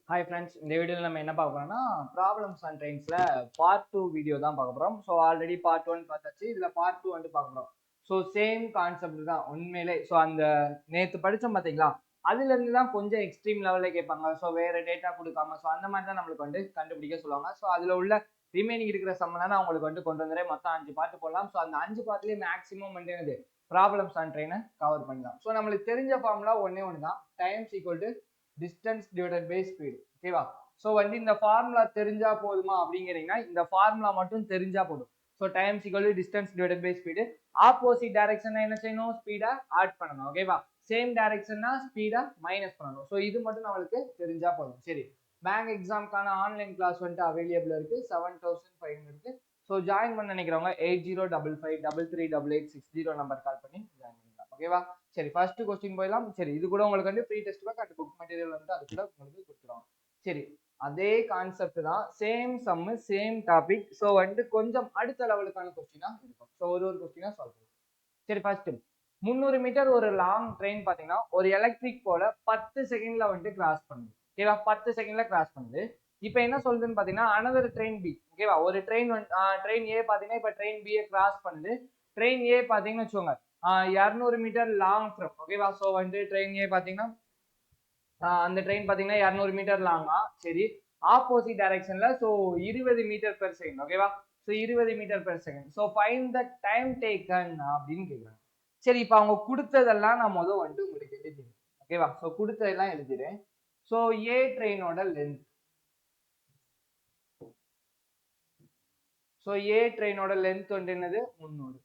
Hi friends, இந்த வீடியோவில் நம்ம என்ன பார்க்க போறோம்னா ப்ராப்ளம்ஸ் அண்ட் ட்ரெயின்ஸ்ல பார்ட் 2 வீடியோ தான் பார்க்க போறோம். ஸோ ஆல்ரெடி பார்ட் 1 பார்த்தாச்சு. இதுல பார்ட் 2 வந்து பார்க்க போறோம். ஸோ சேம் கான்செப்ட் தான் உண்மையிலே. ஸோ அந்த நேற்று படித்தோம் பார்த்தீங்களா, அதுல இருந்து தான் கொஞ்சம் எக்ஸ்ட்ரீம் லெவலில் கேட்பாங்க. ஸோ வேற டேட்டா கொடுக்காம ஸோ அந்த மாதிரி தான் நம்மளுக்கு வந்து கண்டுபிடிக்க சொல்லுவாங்க. ஸோ அதுல உள்ள ரிமைனிங் இருக்கிற சம்மலாம் நான் உங்களுக்கு வந்து கொண்டு வந்துடுறேன். மொத்தம் 5 பார்ட் போடலாம். ஸோ அந்த 5 பார்ட்லேயே மேக்ஸிமம் வந்து என்னது ப்ராப்ளம்ஸ் அண்ட் ட்ரெயினை கவர் பண்ணலாம். ஸோ நம்மளுக்கு தெரிஞ்ச ஃபார்முலா ஒன்னே ஒன்று தான், times equal to distance divided by speed. ஓகேவா? ஸோ வந்து இந்த ஃபார்முலா தெரிஞ்சா போதுமா அப்படிங்கிறீங்கன்னா, இந்த ஃபார்முலா மட்டும் தெரிஞ்சா போதும். So times equal to distance divided by speed. Opposite direction என்ன செய்யணும், ஸ்பீடை ஆட் பண்ணணும். ஓகேவா? சேம் டைரக்ஷன்னா ஸ்பீடை மைனஸ் பண்ணணும். ஸோ இது மட்டும் நம்மளுக்கு தெரிஞ்சா போதும். சரி, பேங்க் எக்ஸாம்க்கான ஆன்லைன் கிளாஸ் வந்துட்டு அவைலபிள் இருக்கு. 7500 இருக்கு. ஸோ ஜாயின் பண்ண நினைக்கிறவங்க 8055338860 நம்பர் கால் பண்ணி ஜாயின் பண்ணிக்கலாம். ஓகேவா? சரி, ஃபர்ஸ்ட் கொஸ்டின் போயிடலாம். சரி, இது கூட உங்களுக்கு வந்து free test pack and book material வந்து அது கூட உங்களுக்கு கொடுத்துருவாங்க. சரி, அதே கான்செப்ட் தான், same sum same topic. So வந்துட்டு கொஞ்சம் அடுத்த லெவலுக்கான கொஸ்டினா இருக்கும். ஸோ ஒரு கொஸ்டினா சால்வ் பண்ணுவோம். சரி, ஃபர்ஸ்ட் 300 மீட்டர் ஒரு லாங் ட்ரெயின் பாத்தீங்கன்னா ஒரு எலக்ட்ரிக் போல 10 செகண்ட்ல வந்துட்டு கிராஸ் பண்ணுது. ஓகேவா? 10 செகண்ட்ல கிராஸ் பண்ணுது. இப்போ என்ன சொல்லுதுன்னு பாத்தீங்கன்னா அனதர் ட்ரெயின் பி. ஓகேவா? ஒரு ட்ரெயின் ட்ரெயின் ஏ பாத்தீங்கன்னா இப்போ ட்ரெயின் பி கிராஸ் பண்ணுது. ட்ரெயின் ஏ பாத்தீங்கன்னு வச்சுக்கோங்க 200 மீட்டர் லாங் ஃப்ரம். ஓகேவா? ஸோ வந்து ட்ரெயின் ஏ பாத்தீங்கன்னா அந்த ட்ரெயின் பாத்தீங்கன்னா 200 மீட்டர் லாங்கா. சரி, ஆப்போசிட் டைரக்ஷன்ல. So 20 metre per second. ஓகேவா? So 20 metre per second. So find the time taken அப்படின்னு கேட்குறாங்க. சரி, இப்போ அவங்க கொடுத்ததெல்லாம் நான் முதல் வந்துட்டு உங்களுக்கு எழுதிடுறேன். ஓகேவா? ஸோ கொடுத்ததெல்லாம் எழுதிடுறேன். ஸோ ஏ ட்ரெயினோட லென்த். ஸோ ஏ ட்ரெயினோட லென்த் வந்து என்னது 300.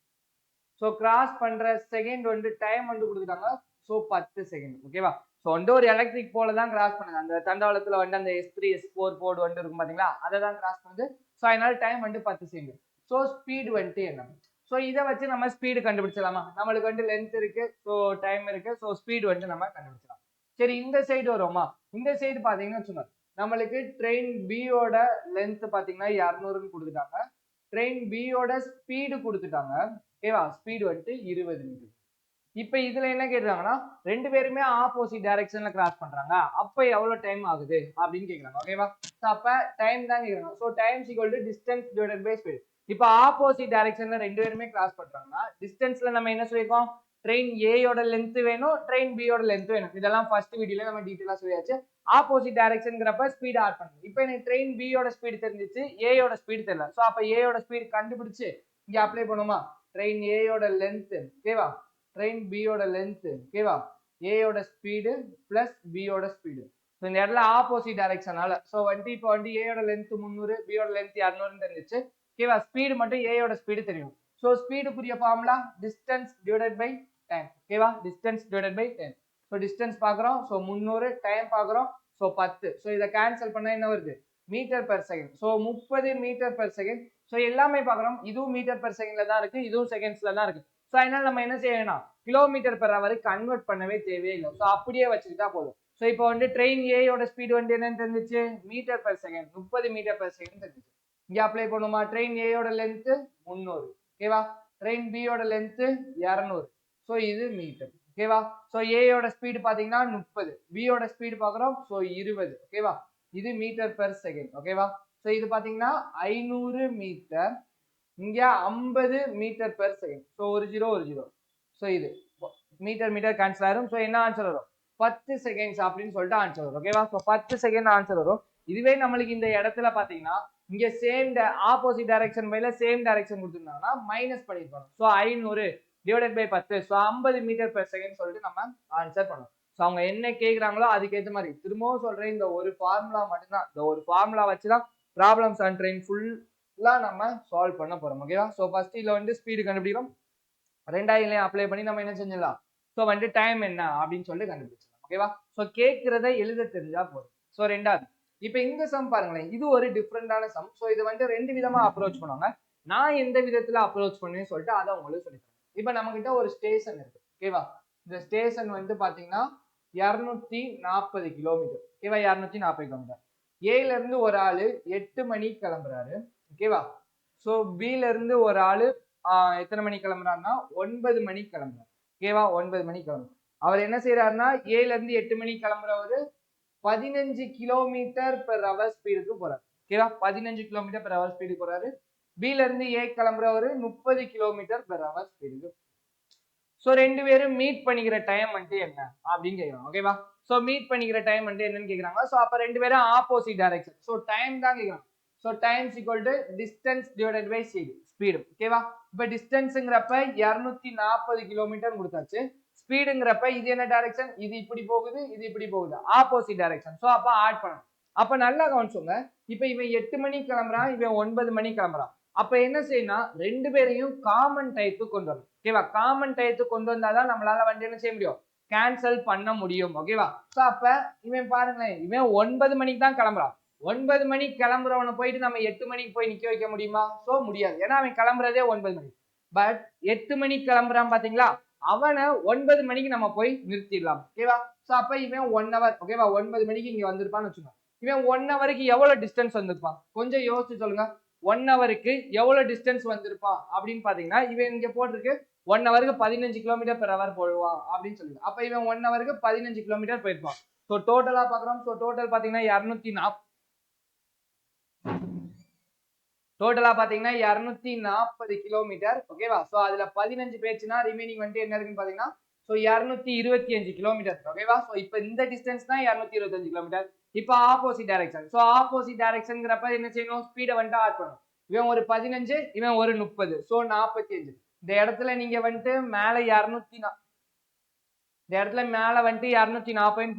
ஸோ கிராஸ் பண்ற செகண்ட் வந்து டைம் வந்து கொடுத்துட்டாங்க. So 10 second. ஓகேவா? ஸோ வந்து ஒரு எலக்ட்ரிக் போல தான் கிராஸ் பண்ணுது. அந்த தண்டவாளத்துல வந்து அந்த S3 S4 போர்டு வந்து இருக்கும் பாத்தீங்களா, அதை தான் கிராஸ் பண்ணுது. ஸோ அதனால டைம் வந்து 10 செகண்ட். ஸோ ஸ்பீடு வந்துட்டு என்ன? ஸோ இதை வச்சு நம்ம ஸ்பீடு கண்டுபிடிச்சலாமா? நம்மளுக்கு வந்து லென்த் இருக்கு, ஸோ டைம் இருக்கு, ஸோ ஸ்பீடு வந்து நம்ம கண்டுபிடிச்சலாம். சரி, இந்த சைடு வருவோமா? இந்த சைடு பாத்தீங்கன்னா வச்சுக்கோங்க, நம்மளுக்கு ட்ரெயின் பியோட லென்த் பாத்தீங்கன்னா 200ன்னு கொடுத்துட்டாங்க. ட்ரெயின் பியோட ஸ்பீடு கொடுத்துட்டாங்க. ஓகேவா? ஸ்பீடு வந்துட்டு 20 மீட்டர். இப்ப இதுல என்ன கேக்குறாங்கன்னா, ரெண்டு பேருமே ஆப்போசிட் டைரக்ஷன்ல கிராஸ் பண்றாங்க, அப்ப எவ்வளவு டைம் ஆகுது அப்படின்னு கேக்குறாங்க. ஓகேவா? அப்ப டைம் தான் கேக்குறாங்க. So time equal to distance divided by speed. இப்ப ஆப்போசிட் டைரக்ஷன்ல ரெண்டு பேருமே கிராஸ் பண்றாங்கன்னா டிஸ்டன்ஸ்ல நம்ம என்ன சொல்லிருக்கோம், ட்ரெயின் ஏயோட லென்த் வேணும், ட்ரெயின் பியோட லென்த் வேணும். இதெல்லாம் ஃபர்ஸ்ட் வீடியோல நம்ம டீடைலா சொல்லியாச்சு. ஆப்போசிட் டைரக்ஷன்ங்கிறப்ப ஸ்பீட் ஆட் பண்ணுங்க. இப்போ எனக்கு ட்ரெயின் பியோட ஸ்பீடு தெரிஞ்சிச்சு, ஏயோட ஸ்பீடு தெரியல. சோ அப்ப ஏயோட ஸ்பீடு கண்டுபிடிச்சு இங்க அப்ளை பண்ணுமா? ட்ரெயின் ஏயோட லென்த். ஓகேவா? ட்ரெயின் பியோட லென்த். ஓகேவா? ஏயோட ஸ்பீடு பிளஸ் பியோட ஸ்பீடு. ஸோ இந்த இடத்துல ஆப்போசிட் டைரக்ஷனால ஸோ வந்துட்டு இப்போ வந்து ஏயோட லென்த் 300, பியோட லென்த் 200 தெரிஞ்சிச்சு. ஓகேவா? ஸ்பீடு மட்டும் ஏயோட ஸ்பீடு தெரியும். ஸோ ஸ்பீடுக்குரிய formula distance divided by time. ஓகேவா? Distance divided by time. So distance பார்க்குறோம், ஸோ 300, டைம் பார்க்குறோம், ஸோ 10. ஸோ இதை கேன்சல் பண்ணா என்ன வருது, metre per second. So 30 metre per second. So எல்லாமே பார்க்குறோம், இதுவும் மீட்டர் பெர் செகண்ட்ல தான் இருக்கு, இதுவும் செகண்ட்ஸ்ல தான் இருக்கு. ஸோ அதனால நம்ம என்ன செய்யணும், கிலோமீட்டர் பெர் ஹவர் கன்வெர்ட் பண்ணவே தேவையே இல்லை. ஸோ அப்படியே வச்சுக்கிட்டா போதும். ஸோ இப்போ வந்து ட்ரெயின் ஏயோட ஸ்பீடு வந்து என்னன்னு தெரிஞ்சிச்சு, metre per second, 30 metre per second தெரிஞ்சிச்சு. இங்க அப்ளை பண்ணுமா? ட்ரெயின் ஏயோட லென்த் 300. ஓகேவா? ட்ரெயின் பியோட லென்த் 200. ஸோ இது மீட்டர். ஓகேவா? ஸோ ஏயோட ஸ்பீடு பாத்தீங்கன்னா 30, பியோட ஸ்பீடு பாக்குறோம், ஸோ 20. ஓகேவா? இது மீட்டர் பெர் செகண்ட். ஓகேவா? ஸோ இது பாத்தீங்கன்னா 500 மீட்டர், இங்க 50 மீட்டர் பெர் செகண்ட். ஸோ ஒரு ஜீரோ. ஸோ இது மீட்டர் மீட்டர் கேன்சல் ஆயிரும். ஸோ என்ன ஆன்சர் வரும், 10 செகண்ட்ஸ் அப்படின்னு சொல்லிட்டு ஆன்சர் வரும். ஓகேவா? ஸோ 10 செகண்ட் ஆன்சர் வரும். இதுவே நம்மளுக்கு இந்த இடத்துல பாத்தீங்கன்னா இங்க சேம் ஆப்போசிட் டைரக்ஷன் பைல சேம் டைரக்ஷன் கொடுத்துருந்தாங்கன்னா மைனஸ் பண்ணிருப்பாங்க. So 500 divided by 10, so 50 metre per second சொல்லிட்டு நம்ம ஆன்சர் பண்ணணும். ஸோ அவங்க என்ன கேட்குறாங்களோ அதுக்கேற்ற மாதிரி திரும்பவும் சொல்றேன், இந்த ஒரு ஃபார்முலா மட்டும்தான், இந்த ஒரு ஃபார்முலா வச்சுதான் ப்ராப்ளம்ஸ் அண்ட் ட்ரெயின் ஃபுல்லா நம்ம சால்வ் பண்ண போறோம். ஓகேவா? ஸோ ஃபர்ஸ்ட் இதுல வந்து ஸ்பீடு கண்டுபிடிக்கிறோம், ரெண்டாயிரம் அப்ளை பண்ணி நம்ம என்ன செஞ்சிடலாம், ஸோ வந்து டைம் என்ன அப்படின்னு சொல்லிட்டு கண்டுபிடிச்சிடலாம். ஓகேவா? ஸோ கேட்கறத எழுத தெரிஞ்சா போதும். ஸோ ரெண்டாவது, இப்போ இந்த சம் பாருங்களேன், இது ஒரு டிஃப்ரெண்டான சம். ஸோ இது வந்து ரெண்டு விதமா அப்ரோச் பண்ணுவாங்க. நான் எந்த விதத்துல அப்ரோச் பண்ணுவேன்னு சொல்லிட்டு அதை உங்களுக்கு சொல்லித்தரேன். இப்போ நம்ம கிட்ட ஒரு ஸ்டேஷன் இருக்கு. ஓகேவா? இந்த ஸ்டேஷன் வந்து பாத்தீங்கன்னா 240 கிலோமீட்டர். ஓகேவா? 240 கிலோமீட்டர். ஏல இருந்து ஒரு ஆளு 8 மணிக்கு கிளம்புறாரு. ஓகேவா? ஸோ பில இருந்து ஒரு ஆளு எத்தனை மணிக்கு கிளம்புறாருன்னா 9 மணிக்கு கிளம்புறாரு. ஓகேவா? 9 மணிக்கு கிளம்புறாரு. அவர் என்ன செய்யறாருன்னா ஏல இருந்து 8 மணிக்கு கிளம்புறவரு 15 கிலோமீட்டர் பெர் ஹவர் ஸ்பீடுக்கு போறாரு. ஓகேவா? 15 கிலோமீட்டர் பெர் ஹவர் ஸ்பீடுக்கு போறாரு. பில இருந்து ஏ கிளம்புறவரு 30 கிலோமீட்டர் பெர் ஹவர் ஸ்பீடுக்கு. சோ ரெண்டு பேரும் மீட் பண்ணிக்கிற டைம் வந்துட்டு என்ன அப்படின்னு கேக்குறாங்க. ஓகேவா? சோ மீட் பண்ணிக்கிற டைம் வந்துட்டு என்னன்னு கேக்குறாங்க. சோ அப்ப ரெண்டு பேரும் ஆப்போசிட் டைரக்ஷன். சோ டைம் தான் கேக்குறாங்க. So time equal to distance divided by speed. ஓகேவா? இப்ப டிஸ்டன்ஸ்ங்கிறப்ப 240 கிலோமீட்டர் கொடுத்தாச்சு. ஸ்பீடுங்கிறப்ப இது என்ன டைரக்ஷன்? இது இப்படி போகுது, இது இப்படி போகுது. Opposite direction. சோ அப்ப ஆட் பண்ணணும். அப்ப நல்லா கவனிச்சோங்க. இப்ப இவன் 8 மணிக்கு கிளம்புறான், இவன் 9 மணிக்கு கிளம்புறான். அப்ப என்ன செய்யணும்? ரெண்டு பேரையும் காமன் டைத்துக்கு கொண்டு வரணும். ஓகேவா? காமன் டைத்துக்கு கொண்டு வந்தாதான் நம்மளால வந்து என்ன செய்ய முடியும்? கேன்சல் பண்ண முடியும். ஓகேவா? சோ அப்ப இவன் பாருங்களேன், இவன் 9 மணிக்கு தான் கிளம்புறான். 9 மணிக்கு கிளம்புறவனை போயிட்டு நம்ம 8 மணிக்கு போய் நிக்க வைக்க முடியுமா? சோ முடியாது. ஏன்னா அவன் கிளம்புறதே 9 மணிக்கு. பட் 8 மணிக்கு கிளம்புறான் பாத்தீங்களா? அவனை 9 மணிக்கு நம்ம போய் நிறுத்திடலாம். ஓகேவா? சோ அப்ப இவன் 1 hour. ஓகேவா? 9 மணிக்கு இங்க வந்திருப்பான்னு வச்சுக்கோங்க. இவன் 1 ஹவருக்கு எவ்வளவு டிஸ்டன்ஸ் வந்திருப்பான்? கொஞ்சம் யோசிச்சு சொல்லுங்க. 1 ஹவருக்கு எவ்வளவு டிஸ்டன்ஸ் வந்திருப்பான் அப்படின்னு பாத்தீங்கன்னா, இவன் இங்க போட்டிருக்கு 1 ஹவருக்கு 15 கிலோமீட்டர் பெர் ஹவர் போடுவான் அப்படின்னு சொல்லுங்க. அப்ப இவன் 1 ஹவருக்கு 15 கிலோமீட்டர் போயிருப்பான். சோ டோட்டலா பாக்குறோம். சோ டோட்டல் பாத்தீங்கன்னா 240 கிலோமீட்டர். ஓகேவா? சோ அதுல 15 பேச்சுனா ரிமைனிங் வந்து என்ன இருக்குன்னு பாத்தீங்கன்னா, சோ 225 கிலோமீட்டர். ஓகேவா? சோ இப்போ இந்த டிஸ்டன்ஸ் தான் 225 கிலோமீட்டர். இப்போ ஆப்போசிட் டைரக்ஷன். சோ ஆப்போசிட் டைரக்ஷன்ங்கிறப்ப என்ன செய்யணும்? ஸ்பீடை வந்துட்டு ஆட் பண்ணணும். இவன் ஒரு 15, இவன் ஒரு 30. சோ 45. இந்த இடத்துல நீங்க வந்துட்டு மேல 240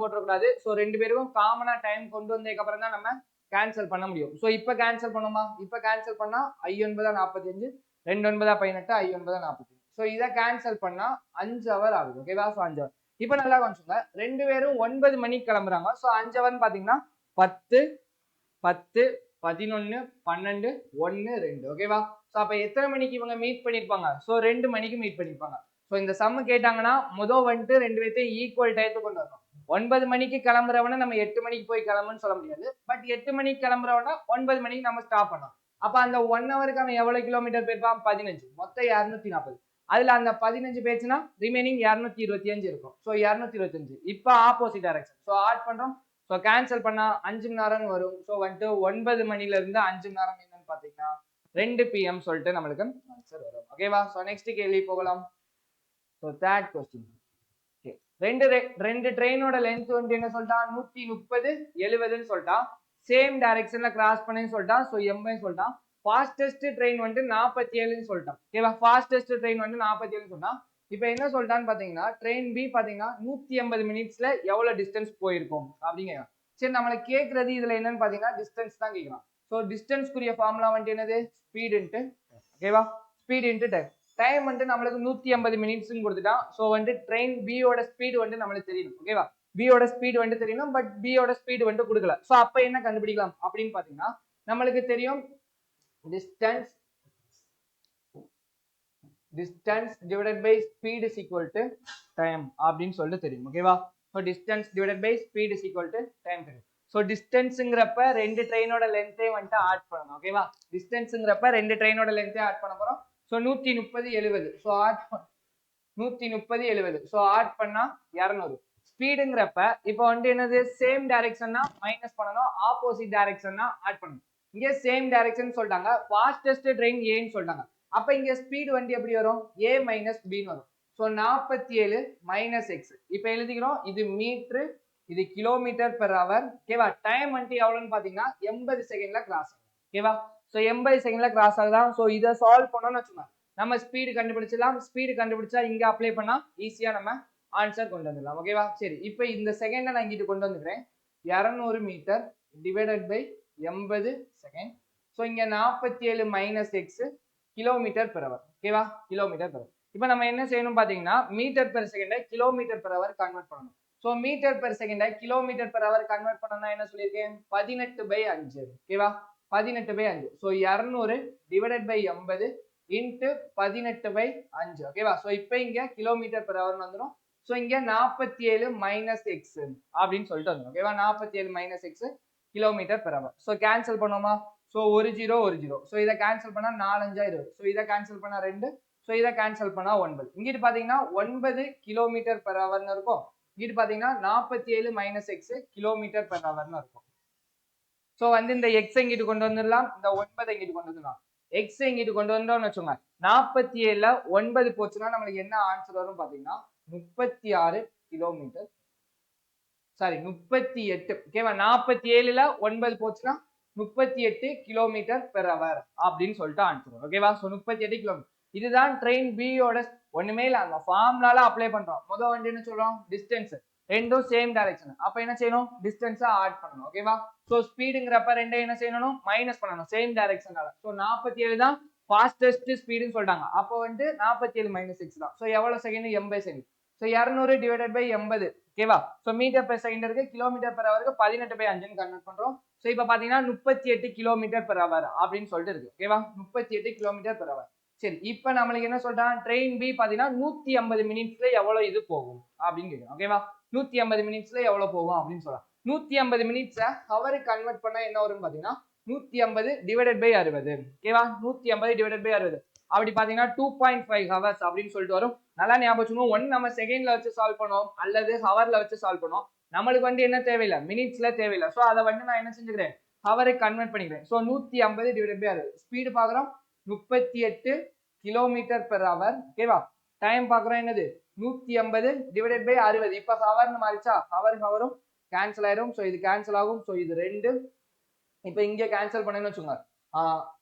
போட்டுறக்கூடாது. சோ ரெண்டு பேருக்கும் காமனா டைம் கொண்டு வந்ததுக்கு அப்புறம் தான் நம்ம கேன்சல் பண்ண முடியும். சோ இப்ப கேன்சல் பண்ணுமா? இப்ப கேன்சல் பண்ணா 5 9 45, 2 9 18, 5 9 45. சோ இத கேன்சல் பண்ணா 5 ஹவர் ஆகுது. ஓகேவா? So 5 hour. இப்ப நல்லா கொஞ்சம் ரெண்டு பேரும் 9 மணிக்கு கிளம்புறாங்க. சோ 5 ஹவர்னு பாத்தீங்கன்னா 10 10 11 12 1 2. ஓகேவா? சோ அப்ப எத்தனை மணிக்கு இவங்க மீட் பண்ணிருப்பாங்க? சோ 2 மணிக்கு மீட் பண்ணிருப்பாங்க. சோ இந்த சம் கேட்டாங்கன்னா முதல் வந்துட்டு ரெண்டு பேர்த்தையும் ஈக்குவல் டயத்துக்கு கொண்டு வரணும். 9 மணிக்கு கிளம்புறவன நம்ம 8 மணிக்கு போய் கிளம்புன்னு சொல்ல முடியாது. பட் 8 மணிக்கு கிளம்புறவன 9 மணிக்கு நம்ம ஸ்டாப் பண்ணலாம். அப்ப அந்த 1 ஹவருக்கு அவன் எவ்வளவு கிலோமீட்டர் போயிருப்பான்? 15. மொத்தம் 240. அதுல அந்த 15 பேச்சுனா ரிமைனிங் 225 இருக்கும். சோ 225. இப்ப ஆப்போசிட் டைரக்ஷன். சோ ஆட் பண்றோம். சோ கேன்சல் பண்ணா 5 மணி நேரம் வரும். சோ வந்துட்டு 9 மணில இருந்து 5 மணி நேரம் என்னன்னு பாத்தீங்கன்னா 2 PM சொல்லிட்டு நம்மளுக்கு ஆன்சர் வரும். ஓகேவா? சோ நெக்ஸ்ட் கேள்வி போகலாம். So third question. ஓகே. ரெண்டு ட்ரெயினோட லென்த் வந்து என்ன சொல்லிட்டான்? 130 70ன்னு சொல்லிட்டான். சேம் டைரக்ஷன்ல கிராஸ் பண்ணேன்னு சொல்லிட்டான். சோ 80 சொல்லிட்டான். ஃபாஸ்டஸ்ட் ட்ரெயின் வந்து 47ன்னு சொல்லிட்டான். ஓகேவா? ஃபாஸ்டஸ்ட் ட்ரெயின் வந்து 47ன்னு சொல்லிட்டான். இப்போ என்ன சொல்லிட்டான்னு பாத்தீங்கன்னா ட்ரெயின் பி பாத்தீங்கன்னா 180 மினிட்ஸ்ல எவ்வளவு டிஸ்டன்ஸ் போயிருக்கும் அப்படிங்க. சரி நம்மள கேக்குறது இதுல என்னன்னு பாத்தீங்கன்னா டிஸ்டன்ஸ் தான் கேக்குறான். சோ டிஸ்டன்ஸ்க்குரிய ஃபார்முலா வந்து என்னது? ஸ்பீட் இன்டு ஓகேவா? Speed into time. டைம் வந்து நம்மளுக்கு 150 மினிட்ஸ் கொடுத்துட்டான். சோ வந்து ட்ரெயின் பி யோட ஸ்பீட் வந்து நம்மளுக்கு தெரியணும். ஓகேவா? பி யோட ஸ்பீட் வந்து தெரியணும். பட் பி யோட ஸ்பீட் வந்து கொடுக்கல. சோ அப்ப என்ன கண்டுபிடிக்கலாம் அப்படின்னு பாத்தீங்கன்னா நம்மளுக்கு தெரியும் distance divided by speed is equal to time அப்படின்னு சொல்லிட்டு தெரியும். ஓகேவா? so distance divided by speed is equal to time தெரியும். so distanceங்கிறப்ப ரெண்டு ட்ரெயினோட லென்த்தே வந்துட்டு ஆட் பண்ணணும். ஓகேவா? distanceங்கிறப்ப ரெண்டு ட்ரெயினோட லென்த்தே ஆட் பண்ண போறோம். so 130 70. so add 130 70. so add பண்ணா 200. ஸ்பீடுங்கிறப்ப இப்போ வந்து என்னது? சேம் டைரக்ஷன்னா மைனஸ் பண்ணணும், ஆப்போசிட் டைரக்ஷன்னா ஆட் பண்ணணும். இங்க சேம் டைரக்ஷன் சொல்லிட்டாங்க. ஃபாஸ்டஸ்ட் ட்ரெயின் ஏன்னு சொல்லிட்டாங்க. அப்ப இங்க ஸ்பீட் வண்டி எப்படி வரும்? a மைனஸ் பின்னு வரும். So 47 minus X. இப்ப எழுதிக்கிறோம். இது மீட்டர், இது கிலோமீட்டர் பெர் ஹவர். ஓகேவா? டைம் வந்து எவ்வளவுன்னு பாத்தீங்கன்னா 80 செகண்ட்ல கிராஸ் ஆகும். ஓகேவா? சோ 80 செகண்ட்ல கிராஸ் ஆகுதான். சோ இதை சால்வ் பண்ணோம்னு வச்சுக்கோங்க, நம்ம ஸ்பீடு கண்டுபிடிச்சலாம். ஸ்பீடு கண்டுபிடிச்சா இங்க அப்ளை பண்ணா ஈஸியா நம்ம ஆன்சர் கொண்டு வந்துடலாம். ஓகேவா? சரி இப்போ இந்த செகண்ட நான் இங்கிட்டு கொண்டு வந்துக்கிறேன். 200 metre divided by 80 second. So இங்க 47 minus x kilometre per hour. ஓகேவா? Kilometre per hour. இப்போ நம்ம என்ன செய்யணும் பாத்தீங்கன்னா மீட்டர் பெர் செகண்டை கிலோமீட்டர் பெர் ஹவர் கன்வெர்ட் பண்ணணும். சோ மீட்டர் பெர் செகண்டை கிலோமீட்டர் பெர் ஹவர் கன்வெர்ட் பண்ணனும்னா என்ன சொல்லியிருக்கேன்? 18/5. ஓகேவா? 18/5. So 200 divided by 80 into 18/5. ஓகேவா? சோ இப்போ இங்க கிலோமீட்டர் பெர் ஹவர் வந்துடும். சோ இங்க 47 மைனஸ் எக்ஸ் அப்படின்னு சொல்லிட்டு வந்துடும். ஓகேவா? 47 minus x kilometre per hour. So cancel பண்ணுவோமா? சோ ஒரு ஜீரோ ஒரு ஜீரோ. சோ இதை கேன்சல் பண்ணா 4 5 20. சோ இதை கேன்சல் பண்ணா 2. சோ இதை கேன்சல் பண்ணா 9. இங்கிட்டு பாத்தீங்கன்னா 9 கிலோமீட்டர் பெர் ஹவர்னு இருக்கும். இங்கிட்டு பாத்தீங்கன்னா 47 மைனஸ் எக்ஸ் கிலோமீட்டர் பெர் ஹவர்னு இருக்கும். ஸோ வந்து இந்த எக்ஸ் இங்கிட்டு கொண்டு வந்துடலாம், இந்த 9 இங்கிட்டு கொண்டு வந்துடலாம். எக்ஸ் இங்கிட்டு கொண்டு வந்தோம்னு வச்சுக்கோங்க, 47ல 9 போச்சுன்னா நம்மளுக்கு என்ன ஆன்சர் வரும் பாத்தீங்கன்னா 36 கிலோமீட்டர், சாரி 38. ஓகேவா, 47ல 9 போச்சுன்னா 38 கிலோமீட்டர் பெர் ஹவர் அப்படின்னு சொல்லிட்டு ஆன்சர். ஓகேவா, ஸோ 38 கிலோமீட்டர். இதுதான் ட்ரெயின் பியோட ஒண்ணுமே இல்ல, அந்த ஃபார்முலால அப்ளை பண்றோம். முதல் வந்து என்ன சொல்றோம், டிஸ்டன்ஸ் ரெண்டும் சேம் டைரக்ஷன், அப்ப என்ன செய்யணும், டிஸ்டன்ஸா ஆட் பண்ணணும். ஓகேவா, சோ ஸ்பீடுங்கிறப்ப ரெண்டும் என்ன செய்யணும், மைனஸ் பண்ணணும் சேம் டைரக்ஷனால. சோ 47 தான் ஃபாஸ்டஸ்ட் ஸ்பீடுன்னு சொல்லிட்டாங்க, அப்போ வந்து 47 மைனஸ் 6 தான். சோ எவ்வளவு second, 80 second. So 200 divided by 80. ஓகேவா, சோ மீட்டர் பெர் செகண்ட் இருக்கு, கிலோமீட்டர் பெர் ஹவருக்கு 18/5 கன்வெர்ட் பண்றோம். சோ இப்போ பாத்தீங்கன்னா 38 கிலோமீட்டர் பெர் ஹவர் அப்படின்னு சொல்லிட்டு இருக்கு. ஓகேவா, 38 கிலோமீட்டர் பெர் ஹவர். சரி, இப்போ நம்மளுக்கு என்ன சொல்றான், ட்ரெயின் பி பாத்தீங்கன்னா 150 மினிட்ஸ்ல எவ்வளவு இது போகும் அப்படின்னு கேட்கும். ஓகேவா, 150 மினிட்ஸ்ல எவ்வளவு போகும் அப்படின்னு சொல்றான். 150 மினிட்ஸை ஹவருக்கு கன்வெர்ட் பண்ணா என்ன வரும்னு பாத்தீங்கன்னா 150 டிவைடட் பை 60. ஓகேவா, 150 டிவைடட் பை 60 அப்படி பாத்தீங்கன்னா 2.5 ஹவர்ஸ் அப்படின்னு சொல்லிட்டு வரும். நல்லா ஞாபகம் வச்சுக்கணும், ஒன்னு நம்ம செகண்ட்ல வச்சு சால்வ் பண்ணுவோம் அல்லது ஹவர்ல வச்சு சால்வ் பண்ணுவோம். நம்மளுக்கு வந்து என்ன தேவையில்லை, மினிட்ஸ்ல தேவையில்லை. சோ அதை வந்து நான் என்ன செஞ்சுக்கிறேன், ஹவருக்கு கன்வெர்ட் பண்ணிக்கிறேன். சோ 150 டிவைடட் பை 60, ஸ்பீடு பாக்குறோம் 38 கிலோமீட்டர் பெர் ஹவர். ஓகேவா, டைம் பாக்குறோம் என்னது 150 டிவைடட் பை 60. இப்ப ஹவர்னு மாறிச்சா, ஹவரும் கேன்சல் ஆயிரும். சோ இது கேன்சல் ஆகும். சோ இது 2. இப்ப இங்க கேன்சல் பண்ணேன்னு வச்சுக்கோங்க,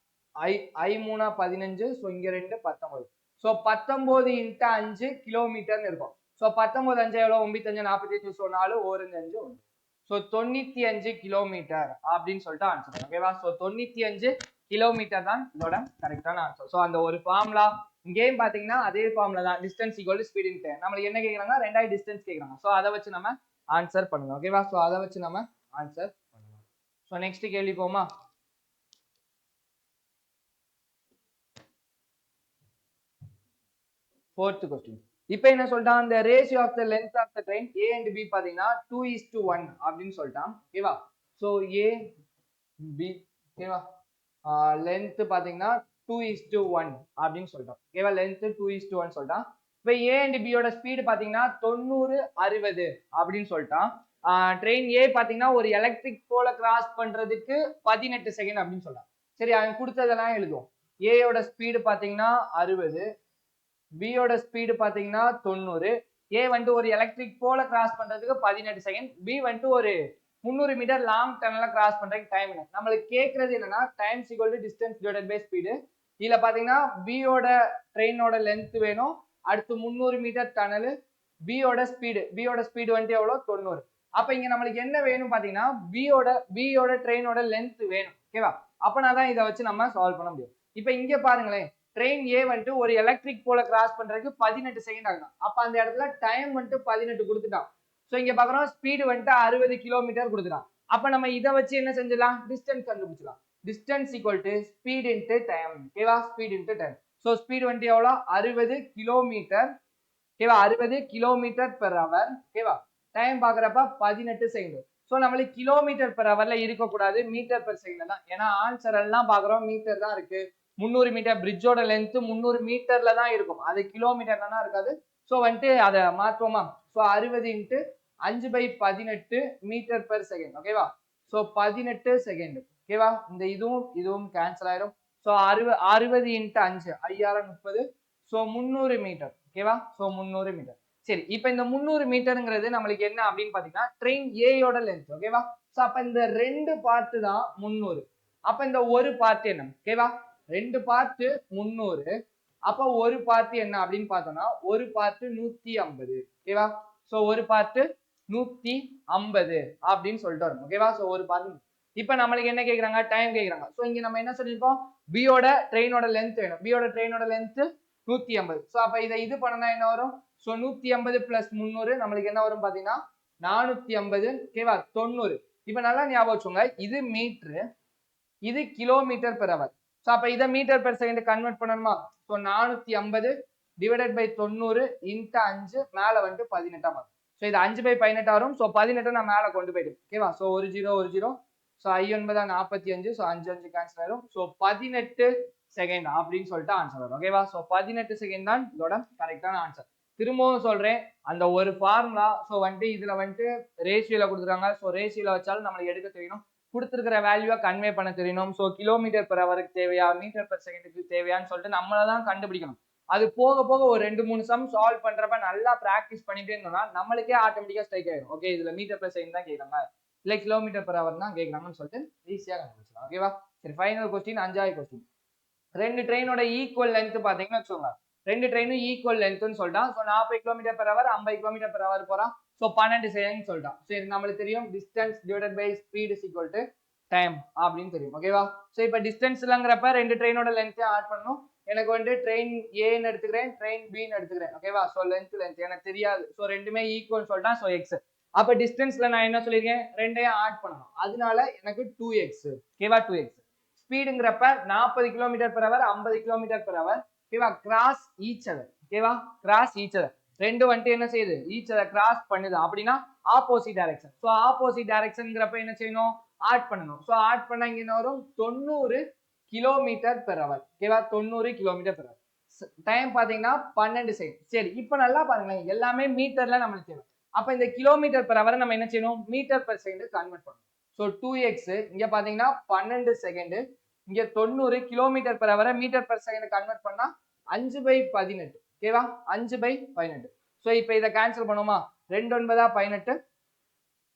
ஐ 3 15. சோ இங்க 2 19. சோ 19 × 5 கிலோமீட்டர்னு இருக்கும். சோ 19 5 எவ்வளவு, 95 45. சோ 4 1 5 1. சோ 95 கிலோமீட்டர் அப்படின்னு சொல்லிட்டு ஆன்சர். ஓகேவா, சோ 95 கிலோமீட்டர் தான் இதோட கரெக்டான ஆன்சர். சோ அந்த ஒரு ஃபார்முலா இங்கேயும் பாத்தீங்கன்னா அதே ஃபார்முலா தான், distance equal to speed into time. நம்மளுக்கு என்ன கேக்குறாங்க, ரெண்டாவது டிஸ்டன்ஸ் கேக்குறாங்க. சோ அதை வச்சு நம்ம ஆன்சர் பண்ணலாம். ஓகேவா, சோ அதை வச்சு நம்ம ஆன்சர் பண்ணலாம். சோ நெக்ஸ்ட் கேள்வி போமா. Fourth question. இப்போ என்ன சொல்லிட்டான், the ratio of the length of the train A and B பாத்தீங்கன்னா 2:1 அப்படின்னு சொல்லிட்டான். ஓகேவா, சோ A B, ஓகேவா, லென்த் பாத்தீங்கன்னா 2:1 அப்படின்னு சொல்லிட்டோம். ஓகேவா, லென்த் 2:1 சொல்லிட்டான். இப்போ A and B யோட ஸ்பீடு பாத்தீங்கன்னா 90 60 அப்படின்னு சொல்லிட்டான். ட்ரெயின் ஏ பாத்தீங்கன்னா ஒரு எலக்ட்ரிக் போல கிராஸ் பண்றதுக்கு 18 செகண்ட் அப்படின்னு சொல்றான். சரி, அவன் கொடுத்ததெல்லாம் எழுதுவோம். ஏயோட ஸ்பீடு பாத்தீங்கன்னா 60, பியோட ஸ்பீடு பாத்தீங்கன்னா 90. ஏ வந்துட்டு ஒரு எலக்ட்ரிக் போல கிராஸ் பண்றதுக்கு 18 செகண்ட், பி வந்துட்டு ஒரு 300 மீட்டர் லாங் டனல கிராஸ் பண்றதுக்கு டைம் என்ன. நம்மளுக்கு கேட்கறது என்னன்னா time equal to distance divided by speed. இதுல பாத்தீங்கன்னா பியோட ட்ரெயினோட லென்த் வேணும், அடுத்து 300 மீட்டர் டனல், பியோட ஸ்பீடு வந்துட்டு எவ்வளவு 90. அப்ப இங்க நம்மளுக்கு என்ன வேணும் பாத்தீங்கன்னா பியோட ட்ரெயினோட லென்த் வேணும். ஓகேவா, அப்பனா தான் இதை வச்சு நம்ம சால்வ் பண்ண முடியும். இப்ப இங்க பாருங்களேன், ட்ரெயின் ஏ வந்துட்டு ஒரு எலக்ட்ரிக் போல கிராஸ் பண்றதுக்கு 18 செகண்ட் ஆகும். அப்ப அந்த இடத்துல டைம் வந்துட்டு 18 கொடுத்துட்டான். சோ இங்க பாக்குறோம் ஸ்பீடு வந்துட்டு 60 கிலோமீட்டர் கொடுத்துட்டான். அப்ப நம்ம இதை வச்சு என்ன செஞ்சிடலாம், டிஸ்டன்ஸ் கண்டுபிடிச்சலாம். Distance equal to speed into time. ஓகேவா, speed into time. So speed வந்துட்டு எவ்வளவு, 60 கிலோமீட்டர். ஓகேவா, 60 கிலோமீட்டர் பெர் ஹவர். ஓகேவா, டைம் பாக்குறப்ப 18 செகண்ட். சோ நம்மளுக்கு கிலோமீட்டர் பெர் ஹவர்ல இருக்கக்கூடாது, மீட்டர் பெர் செகண்ட் தான். ஏன்னா ஆன்சர் எல்லாம் பாக்குறோம் மீட்டர் தான் இருக்கு. 300 மீட்டர் பிரிட்ஜோட லென்த் 300 மீட்டர்ல தான் இருக்கும், அது கிலோமீட்டர்ல தான் இருக்காது. சோ வந்துட்டு அதை மாற்றுவோமா. So 60 × 5/18 metre per second. ஓகேவா, சோ 18 செகண்ட். ஓகேவா, இந்த இதுவும் கேன்சல் ஆயிரும். சோ 60 × 5 5000 30. So 300 metre. ஓகேவா, சோ 300 மீட்டர். சரி, இப்ப இந்த 300 மீட்டருங்கிறது நம்மளுக்கு என்ன அப்படின்னு பாத்தீங்கன்னா ட்ரெயின் ஏயோட லென்த். ஓகேவா, சோ அப்ப இந்த 2 பார்ட் தான் 300. அப்ப இந்த ஒரு பார்ட் என்ன, ஓகேவா, 2 பார்ட் 300. அப்ப ஒரு பார்ட் என்ன அப்படின்னு பார்த்தோம்னா ஒரு பார்ட் 150. ஓகேவா, சோ ஒரு பார்ட் 150 அப்படின்னு சொல்லிட்டு வரும். ஓகேவா, சோ ஒரு பார்ட். இப்ப நம்மளுக்கு என்ன கேக்குறாங்க, டைம் கேக்குறாங்க. சோ இங்க நம்ம என்ன சொல்லிருக்கோம், பியோட ட்ரெயினோட லென்த் வேணும். பியோட ட்ரெயினோட லென்த் 150. சோ அப்ப இதை இது பண்ணனா என்ன வரும், சோ 150 பிளஸ் 300 நம்மளுக்கு என்ன வரும் பாத்தீங்கன்னா 450. ஓகேவா, 90. இப்ப நல்லா ஞாபகம் வச்சுங்க, இது மீட்டர், இது கிலோமீட்டர் பெர் ஹவர். சோ அப்ப இதை மீட்டர் பெர் செகண்ட் கன்வெர்ட் பண்ணணுமா. சோ 450 டிவைடட் பை 90 × 5 மேல வந்துட்டு 18 வரும். சோ இது 5/18 வரும். சோ 18 நான் மேல கொண்டு போயிட்டேன். ஓகேவா, so 1 0. So I 9 45. So 5 5 cancel ஆயிரும். சோ 18 செகண்ட் அப்படின்னு சொல்லிட்டு ஆன்சர் வரும். ஓகேவா, சோ 18 செகண்ட் தான் இதோட கரெக்டான ஆன்சர். திரும்பவும் சொல்றேன், அந்த ஒரு ஃபார்முலா ஸோ வந்துட்டு இதுல வந்துட்டு ரேஷியோல கொடுத்துருக்காங்க. ஸோ ரேஷியோல வச்சாலும் நம்மளுக்கு எடுக்க தெரியணும். கொடுத்துருக்கிற வேல்யூவை கன்வே பண்ண தெரியணும். ஸோ கிலோமீட்டர் பெர் ஹவருக்கு தேவையா, மீட்டர் பெர் செகண்டுக்கு தேவையான்னு சொல்லிட்டு நம்மள தான் கண்டுபிடிக்கணும். அது போக போக ஒரு 2-3 சம் சால்வ் பண்றப்ப நல்லா பிராக்டிஸ் பண்ணிட்டே இருந்தோம்னா நம்மளுக்கே ஆட்டோமேட்டிக்கா ஸ்ட்ரைக் ஆயிடும். ஓகே இதுல மீட்டர் பெர் செகண்ட் தான் கேட்கறாங்க, இல்ல கிலோமீட்டர் பெர் ஹவர் தான் கேட்கறாங்கன்னு சொல்லிட்டு ஈஸியா கண்டுபிடிச்சலாம். ஓகேவா? சரி, ஃபைனல் கொஸ்டின், 5வது கொஸ்டின். ரெண்டு ட்ரெயினோட ஈக்குவல் லென்த் பாத்தீங்கன்னா வச்சுக்கோங்க, ரெண்டு ட்ரெயினும் ஈக்குவல் லென்த்னு சொல்லிட்டான். So 40 kilometre per hour, 50 kilometre per hour போறான். ஸோ 12 செகண்ட் சொல்லிட்டான். சரி, நம்மளுக்கு தெரியும் distance divided by speed is equal to time அப்படின்னு தெரியும். ஓகேவா? ஸோ இப்போ டிஸ்டன்ஸ்லங்கிறப்ப ரெண்டு ட்ரெயினோட லென்த்தையும் ஆட் பண்ணணும். எனக்கு வந்து ட்ரெயின் ஏன்னு எடுத்துக்கிறேன், ட்ரெயின் பின்னு எடுத்துக்கிறேன். ஓகேவா? ஸோ லென்த் எனக்கு தெரியாது. ஸோ ரெண்டுமே ஈக்குவல் சொல்லிட்டான். So X. அப்ப டிஸ்டன்ஸ்ல நான் என்ன சொல்லியிருக்கேன், ரெண்டையும் ஆட் பண்ணணும். அதனால எனக்கு 2x. ஓகேவா? 2x. ஸ்பீடுங்கிறப்ப 40 kilometre per hour, 50 kilometre per hour. ஓகேவா? Cross each other. ஓகேவா? Cross each other. ரெண்டு வந்துட்டு என்ன செய்யுது, ஈச் அதர் கிராஸ் பண்ணுது அப்படின்னா ஆப்போசிட் டைரக்ஷன். ஸோ ஆப்போசிட் டைரக்ஷன்ங்கிறப்ப என்ன செய்யணும், ஆட் பண்ணணும். ஸோ ஆட் பண்ண இங்க என்ன வரும், 90 கிலோமீட்டர் பெர் ஹவர். ஓகேவா? 90 கிலோமீட்டர் பெர் ஹவர். டைம் பாத்தீங்கன்னா 12 செகண்ட். சரி, இப்போ நல்லா பாருங்களேன், எல்லாமே மீட்டர்ல நம்மளுக்கு தேவை. அப்ப இந்த கிலோமீட்டர் பெர் ஹவர் நம்ம என்ன செய்யணும், மீட்டர் பெர் செகண்ட் கன்வெர்ட் பண்ணணும். ஸோ 2x இங்க பாத்தீங்கன்னா 12 செகண்ட், இங்க 90 கிலோமீட்டர் பெர் ஹவரை மீட்டர் பெர் செகண்ட் கன்வெர்ட் பண்ணா 5/18. ஓகேவா? 5/18. ஸோ இப்போ இதை கேன்சல் பண்ணுவோமா, 2 9 18.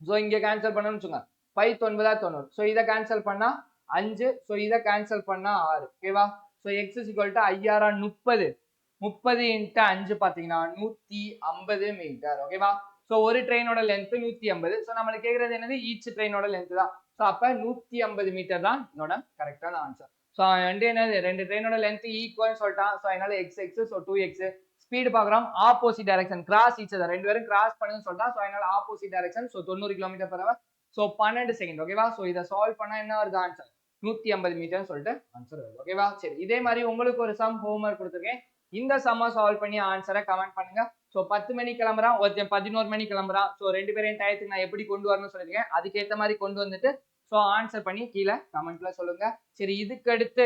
ஸோ இங்க கேன்சல் பண்ணணும்னு வச்சுங்க, 5 9 90. ஸோ இதை கேன்சல் பண்ணா 5. ஸோ இதை கேன்சல் பண்ணா 6. ஓகேவா? So X is equal to 5 30 into 5 பாத்தீங்கன்னா 150 மீட்டர். ஓகேவா? ஸோ ஒரு ட்ரெயினோட லென்த் 150. ஸோ நம்மளுக்கு கேட்கறது என்னது, ஈச் ட்ரெயினோட லென்த் தான். ஸோ அப்ப 150 மீட்டர் தான் என்னோட கரெக்டான ஆன்சர். ஸோ வந்து என்னது, ரெண்டு ட்ரெயினோட லென்த் ஈக்குவல் சொல்லிட்டான். ஸோ அதனால x x. So 2x. Speed பாக்குறோம், opposite direction, cross each other, ரெண்டு பேரும் கிராஸ் பண்ணுன்னு சொல்லிட்டான். ஸோ அதனால opposite direction. So 90 kilometre per hour. So 12 second. ஓகேவா? ஸோ இதை சால்வ் பண்ணா என்ன வருது ஆன்சர், 150 மீட்டர் சொல்லிட்டு ஆன்சர் வருது. ஓகேவா? சரி, இதே மாதிரி உங்களுக்கு ஒரு சம் ஹோம்வொர்க் கொடுத்துருக்கேன். இந்த சம்ம சால்வ் பண்ணி ஆன்சரை கமெண்ட் பண்ணுங்க. ஸோ 10 மணி கிளம்புறான், ஒருத்தன் 11 மணி கிளம்புறான். ஸோ ரெண்டு பேரையும் டயத்துக்கு நான் எப்படி கொண்டு வரணும்னு சொல்லியிருக்கேன். அதுக்கேற்ற மாதிரி கொண்டு வந்துட்டு ஸோ ஆன்சர் பண்ணி கீழே கமெண்ட்ல சொல்லுங்க. சரி, இதுக்கு அடுத்து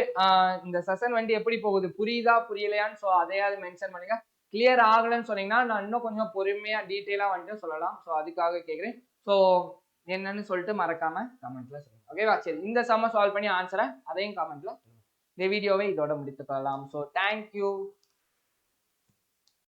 இந்த செஷன் வந்து எப்படி போகுது, புரியுதா புரியலையான்னு ஸோ அதையாவது மென்ஷன் பண்ணுங்க. கிளியர் ஆகலன்னு சொன்னீங்கன்னா நான் இன்னும் கொஞ்சம் பொறுமையா டீட்டெயிலா வந்துட்டு சொல்லலாம். ஸோ அதுக்காக கேட்குறேன். ஸோ என்னன்னு சொல்லிட்டு மறக்காம கமெண்ட்ல சொல்லுங்க. ஓகேவா? சரி, இந்த சம்ம சால்வ் பண்ணி ஆன்சரை அதையும் கமெண்ட்ல சொல்லுங்க. இந்த வீடியோவை இதோட முடித்துக் கொள்ளலாம். So thank you.